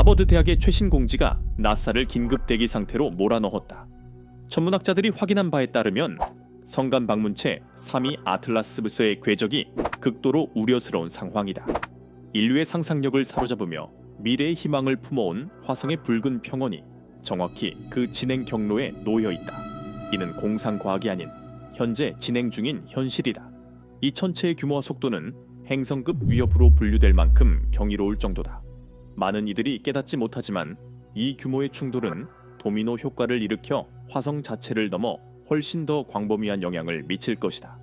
하버드 대학의 최신 공지가 나사를 긴급 대기 상태로 몰아넣었다. 천문학자들이 확인한 바에 따르면 성간 방문체 3위 아틀라스부서의 궤적이 극도로 우려스러운 상황이다. 인류의 상상력을 사로잡으며 미래의 희망을 품어온 화성의 붉은 평원이 정확히 그 진행 경로에 놓여 있다. 이는 공상과학이 아닌 현재 진행 중인 현실이다. 이 천체의 규모와 속도는 행성급 위협으로 분류될 만큼 경이로울 정도다. 많은 이들이 깨닫지 못하지만 이 규모의 충돌은 도미노 효과를 일으켜 화성 자체를 넘어 훨씬 더 광범위한 영향을 미칠 것이다.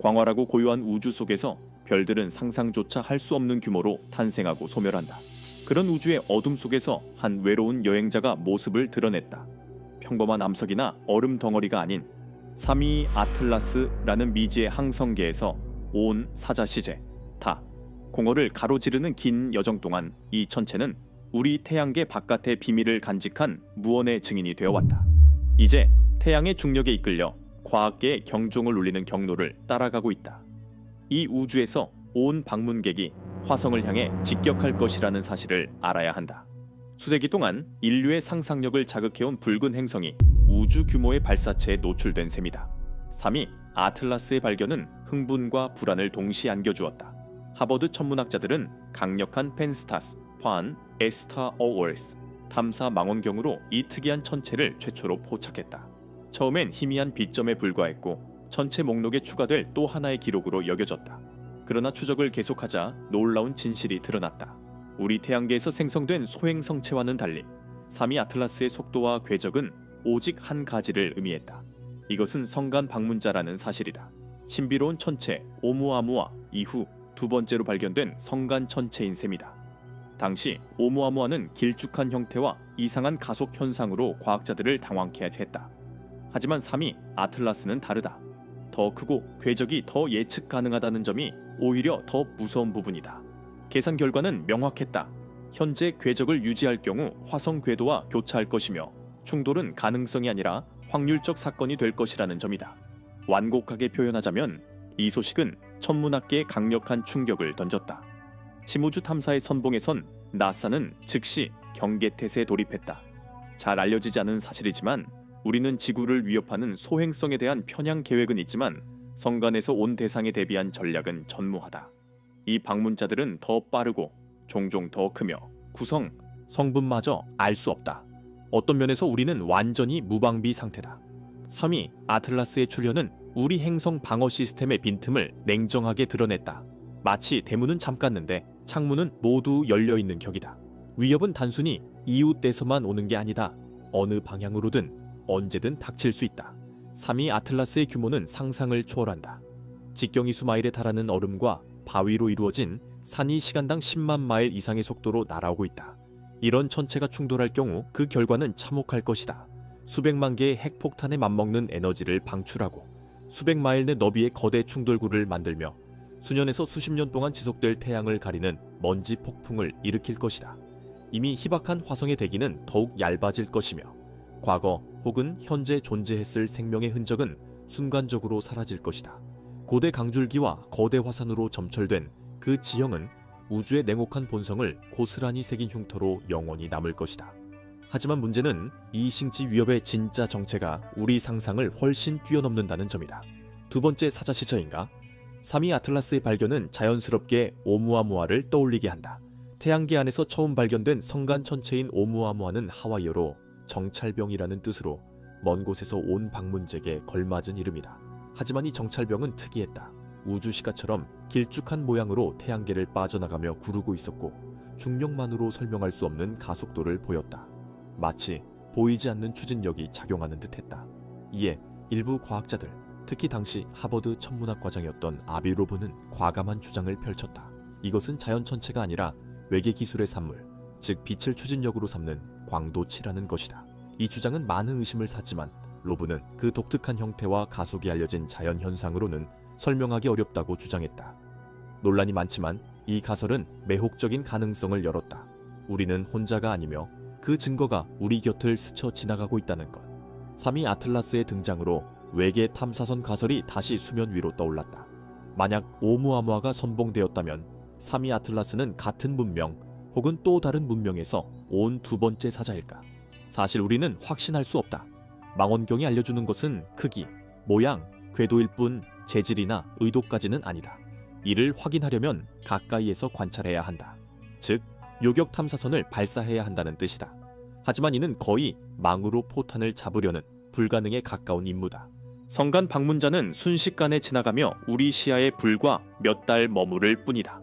광활하고 고요한 우주 속에서 별들은 상상조차 할 수 없는 규모로 탄생하고 소멸한다. 그런 우주의 어둠 속에서 한 외로운 여행자가 모습을 드러냈다. 평범한 암석이나 얼음 덩어리가 아닌 3위 아틀라스라는 미지의 항성계에서 온 사자시제 다 공허를 가로지르는 긴 여정 동안 이 천체는 우리 태양계 바깥의 비밀을 간직한 무언의 증인이 되어왔다. 이제 태양의 중력에 이끌려 과학계의 경종을 울리는 경로를 따라가고 있다. 이 우주에서 온 방문객이 화성을 향해 직격할 것이라는 사실을 알아야 한다. 수세기 동안 인류의 상상력을 자극해온 붉은 행성이 우주 규모의 발사체에 노출된 셈이다. 3위 아틀라스의 발견은 흥분과 불안을 동시에 안겨주었다. 하버드 천문학자들은 강력한 펜스타스, 판, 에스타어월스 탐사 망원경으로 이 특이한 천체를 최초로 포착했다. 처음엔 희미한 비점에 불과했고 천체 목록에 추가될 또 하나의 기록으로 여겨졌다. 그러나 추적을 계속하자 놀라운 진실이 드러났다. 우리 태양계에서 생성된 소행성체와는 달리 3위 아틀라스의 속도와 궤적은 오직 한 가지를 의미했다. 이것은 성간 방문자라는 사실이다. 신비로운 천체 오umuamua 이후 두 번째로 발견된 성간 천체인 셈이다. 당시 오umuamua는 길쭉한 형태와 이상한 가속 현상으로 과학자들을 당황케 했다. 하지만 3위 아틀라스는 다르다. 더 크고 궤적이 더 예측 가능하다는 점이 오히려 더 무서운 부분이다. 계산 결과는 명확했다. 현재 궤적을 유지할 경우 화성 궤도와 교차할 것이며 충돌은 가능성이 아니라 확률적 사건이 될 것이라는 점이다. 완곡하게 표현하자면 이 소식은 천문학계에 강력한 충격을 던졌다. 심우주 탐사의 선봉에선 나사는 즉시 경계태세에 돌입했다. 잘 알려지지 않은 사실이지만 우리는 지구를 위협하는 소행성에 대한 편향 계획은 있지만 성간에서 온 대상에 대비한 전략은 전무하다. 이 방문자들은 더 빠르고 종종 더 크며 구성, 성분마저 알 수 없다. 어떤 면에서 우리는 완전히 무방비 상태다. 3위 아틀라스의 출현은 우리 행성 방어 시스템의 빈틈을 냉정하게 드러냈다. 마치 대문은 잠갔는데 창문은 모두 열려있는 격이다. 위협은 단순히 이웃에서만 오는 게 아니다. 어느 방향으로든 언제든 닥칠 수 있다. 3위 아틀라스의 규모는 상상을 초월한다. 직경이수 마일에 달하는 얼음과 바위로 이루어진 산이 시간당 10만 마일 이상의 속도로 날아오고 있다. 이런 천체가 충돌할 경우 그 결과는 참혹할 것이다. 수백만 개의 핵폭탄에 맞먹는 에너지를 방출하고 수백 마일 내 너비의 거대 충돌구를 만들며 수년에서 수십 년 동안 지속될 태양을 가리는 먼지 폭풍을 일으킬 것이다. 이미 희박한 화성의 대기는 더욱 얇아질 것이며 과거 혹은 현재 존재했을 생명의 흔적은 순간적으로 사라질 것이다. 고대 강줄기와 거대 화산으로 점철된 그 지형은 우주의 냉혹한 본성을 고스란히 새긴 흉터로 영원히 남을 것이다. 하지만 문제는 이星지 위협의 진짜 정체가 우리 상상을 훨씬 뛰어넘는다는 점이다. 두 번째 사자시저인가? 3위 아틀라스의 발견은 자연스럽게 오umuamua를 떠올리게 한다. 태양계 안에서 처음 발견된 성간 천체인 오umuamua는 하와이어로 정찰병이라는 뜻으로 먼 곳에서 온 방문객에 걸맞은 이름이다. 하지만 이 정찰병은 특이했다. 우주시가처럼 길쭉한 모양으로 태양계를 빠져나가며 구르고 있었고 중력만으로 설명할 수 없는 가속도를 보였다. 마치 보이지 않는 추진력이 작용하는 듯했다. 이에 일부 과학자들, 특히 당시 하버드 천문학 과장이었던 아비 로브는 과감한 주장을 펼쳤다. 이것은 자연천체가 아니라 외계기술의 산물, 즉 빛을 추진력으로 삼는 광도치라는 것이다. 이 주장은 많은 의심을 샀지만 로브는 그 독특한 형태와 가속이 알려진 자연현상으로는 설명하기 어렵다고 주장했다. 논란이 많지만 이 가설은 매혹적인 가능성을 열었다. 우리는 혼자가 아니며 그 증거가 우리 곁을 스쳐 지나가고 있다는 것. 3위 아틀라스의 등장으로 외계 탐사선 가설이 다시 수면 위로 떠올랐다. 만약 오umuamua가 선봉되었다면 3위 아틀라스는 같은 문명 혹은 또 다른 문명에서 온 두 번째 사자일까? 사실 우리는 확신할 수 없다. 망원경이 알려주는 것은 크기, 모양, 궤도일 뿐 재질이나 의도까지는 아니다. 이를 확인하려면 가까이에서 관찰해야 한다. 즉, 요격 탐사선을 발사해야 한다는 뜻이다. 하지만 이는 거의 망으로 포탄을 잡으려는 불가능에 가까운 임무다. 성간 방문자는 순식간에 지나가며 우리 시야에 불과 몇 달 머무를 뿐이다.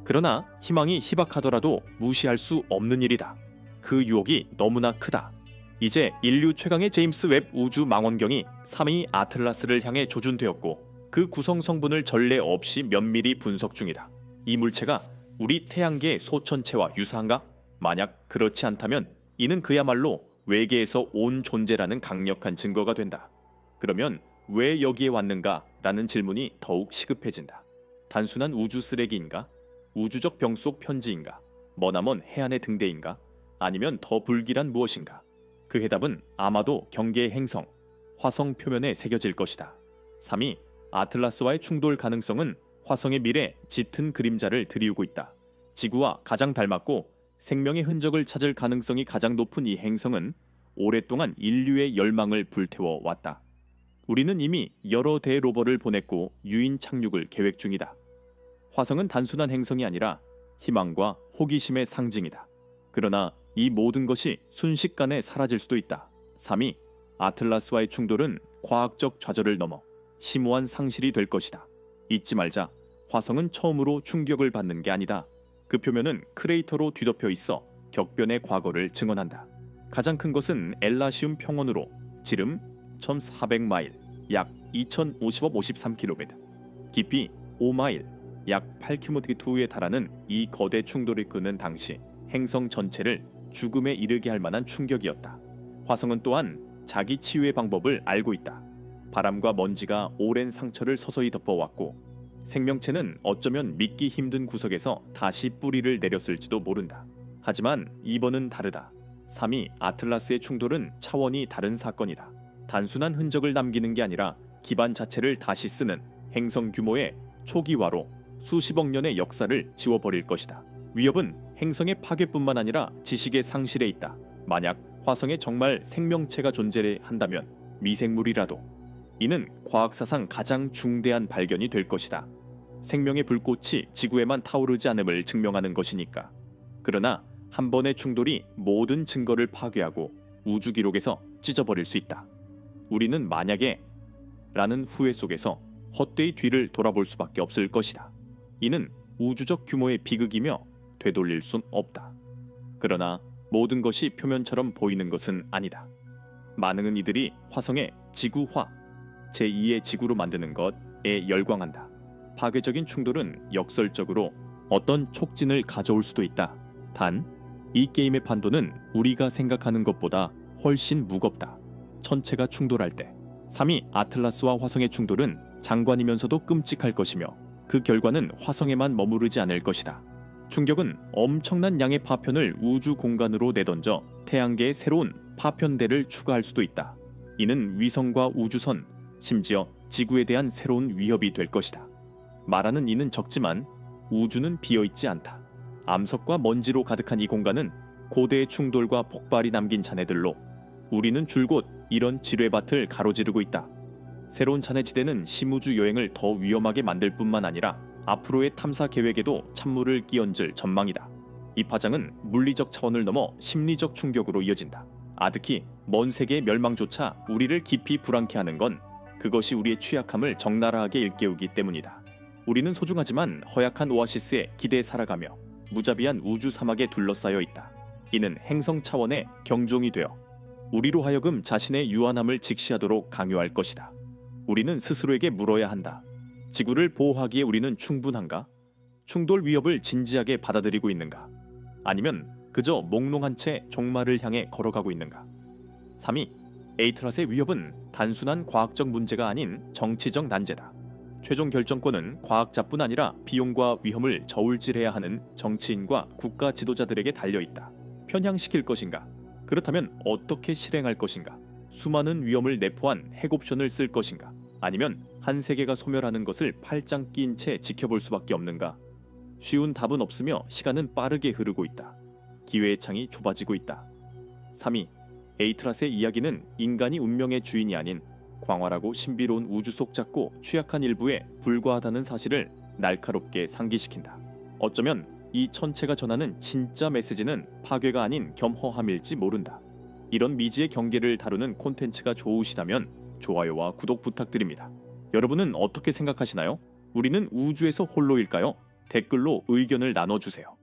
그러나 희망이 희박하더라도 무시할 수 없는 일이다. 그 유혹이 너무나 크다. 이제 인류 최강의 제임스 웹 우주 망원경이 3위 아틀라스를 향해 조준되었고 그 구성 성분을 전례 없이 면밀히 분석 중이다. 이 물체가 우리 태양계의 소천체와 유사한가? 만약 그렇지 않다면 이는 그야말로 외계에서 온 존재라는 강력한 증거가 된다. 그러면 왜 여기에 왔는가? 라는 질문이 더욱 시급해진다. 단순한 우주 쓰레기인가? 우주적 병 속 편지인가? 머나먼 해안의 등대인가? 아니면 더 불길한 무엇인가? 그 해답은 아마도 경계의 행성, 화성 표면에 새겨질 것이다. 3위 아틀라스와의 충돌 가능성은 화성의 미래 짙은 그림자를 드리우고 있다. 지구와 가장 닮았고 생명의 흔적을 찾을 가능성이 가장 높은 이 행성은 오랫동안 인류의 열망을 불태워 왔다. 우리는 이미 여러 대의 로버를 보냈고 유인 착륙을 계획 중이다. 화성은 단순한 행성이 아니라 희망과 호기심의 상징이다. 그러나 이 모든 것이 순식간에 사라질 수도 있다. 3위 아틀라스와의 충돌은 과학적 좌절을 넘어 심오한 상실이 될 것이다. 잊지 말자. 화성은 처음으로 충격을 받는 게 아니다. 그 표면은 크레이터로 뒤덮여 있어 격변의 과거를 증언한다. 가장 큰 것은 엘라시움 평원으로 지름 1400마일, 약 2050억 53km, 깊이 5마일, 약 8km에 달하는 이 거대 충돌을 끄는 당시 행성 전체를 죽음에 이르게 할 만한 충격이었다. 화성은 또한 자기 치유의 방법을 알고 있다. 바람과 먼지가 오랜 상처를 서서히 덮어왔고 생명체는 어쩌면 믿기 힘든 구석에서 다시 뿌리를 내렸을지도 모른다. 하지만 이번은 다르다. 3위 아틀라스의 충돌은 차원이 다른 사건이다. 단순한 흔적을 남기는 게 아니라 기반 자체를 다시 쓰는 행성 규모의 초기화로 수십억 년의 역사를 지워버릴 것이다. 위협은 행성의 파괴뿐만 아니라 지식의 상실에 있다. 만약 화성에 정말 생명체가 존재한다면 미생물이라도 이는 과학사상 가장 중대한 발견이 될 것이다. 생명의 불꽃이 지구에만 타오르지 않음을 증명하는 것이니까. 그러나 한 번의 충돌이 모든 증거를 파괴하고 우주 기록에서 찢어버릴 수 있다. 우리는 만약에 라는 후회 속에서 헛되이 뒤를 돌아볼 수밖에 없을 것이다. 이는 우주적 규모의 비극이며 되돌릴 순 없다. 그러나 모든 것이 표면처럼 보이는 것은 아니다. 많은 이들이 화성의 지구화, 제2의 지구로 만드는 것에 열광한다. 파괴적인 충돌은 역설적으로 어떤 촉진을 가져올 수도 있다. 단, 이 게임의 판도는 우리가 생각하는 것보다 훨씬 무겁다. 천체가 충돌할 때 3위 아틀라스와 화성의 충돌은 장관이면서도 끔찍할 것이며 그 결과는 화성에만 머무르지 않을 것이다. 충격은 엄청난 양의 파편을 우주 공간으로 내던져 태양계에 새로운 파편대를 추가할 수도 있다. 이는 위성과 우주선, 심지어 지구에 대한 새로운 위협이 될 것이다. 말하는 이는 적지만 우주는 비어있지 않다. 암석과 먼지로 가득한 이 공간은 고대의 충돌과 폭발이 남긴 잔해들로 우리는 줄곧 이런 지뢰밭을 가로지르고 있다. 새로운 잔해지대는 심우주 여행을 더 위험하게 만들 뿐만 아니라 앞으로의 탐사 계획에도 찬물을 끼얹을 전망이다. 이 파장은 물리적 차원을 넘어 심리적 충격으로 이어진다. 아득히 먼 세계의 멸망조차 우리를 깊이 불안케 하는 건 그것이 우리의 취약함을 적나라하게 일깨우기 때문이다. 우리는 소중하지만 허약한 오아시스에 기대에 살아가며 무자비한 우주 사막에 둘러싸여 있다. 이는 행성 차원의 경종이 되어 우리로 하여금 자신의 유한함을 직시하도록 강요할 것이다. 우리는 스스로에게 물어야 한다. 지구를 보호하기에 우리는 충분한가? 충돌 위협을 진지하게 받아들이고 있는가? 아니면 그저 몽롱한 채 종말을 향해 걸어가고 있는가? 3위, 에이틀랏의 위협은 단순한 과학적 문제가 아닌 정치적 난제다. 최종 결정권은 과학자뿐 아니라 비용과 위험을 저울질해야 하는 정치인과 국가 지도자들에게 달려있다. 편향시킬 것인가? 그렇다면 어떻게 실행할 것인가? 수많은 위험을 내포한 핵옵션을 쓸 것인가? 아니면 한 세계가 소멸하는 것을 팔짱 끼인 채 지켜볼 수밖에 없는가? 쉬운 답은 없으며 시간은 빠르게 흐르고 있다. 기회의 창이 좁아지고 있다. 3위, 에이트라스의 이야기는 인간이 운명의 주인이 아닌 광활하고 신비로운 우주 속 작고 취약한 일부에 불과하다는 사실을 날카롭게 상기시킨다. 어쩌면 이 천체가 전하는 진짜 메시지는 파괴가 아닌 겸허함일지 모른다. 이런 미지의 경계를 다루는 콘텐츠가 좋으시다면 좋아요와 구독 부탁드립니다. 여러분은 어떻게 생각하시나요? 우리는 우주에서 홀로일까요? 댓글로 의견을 나눠주세요.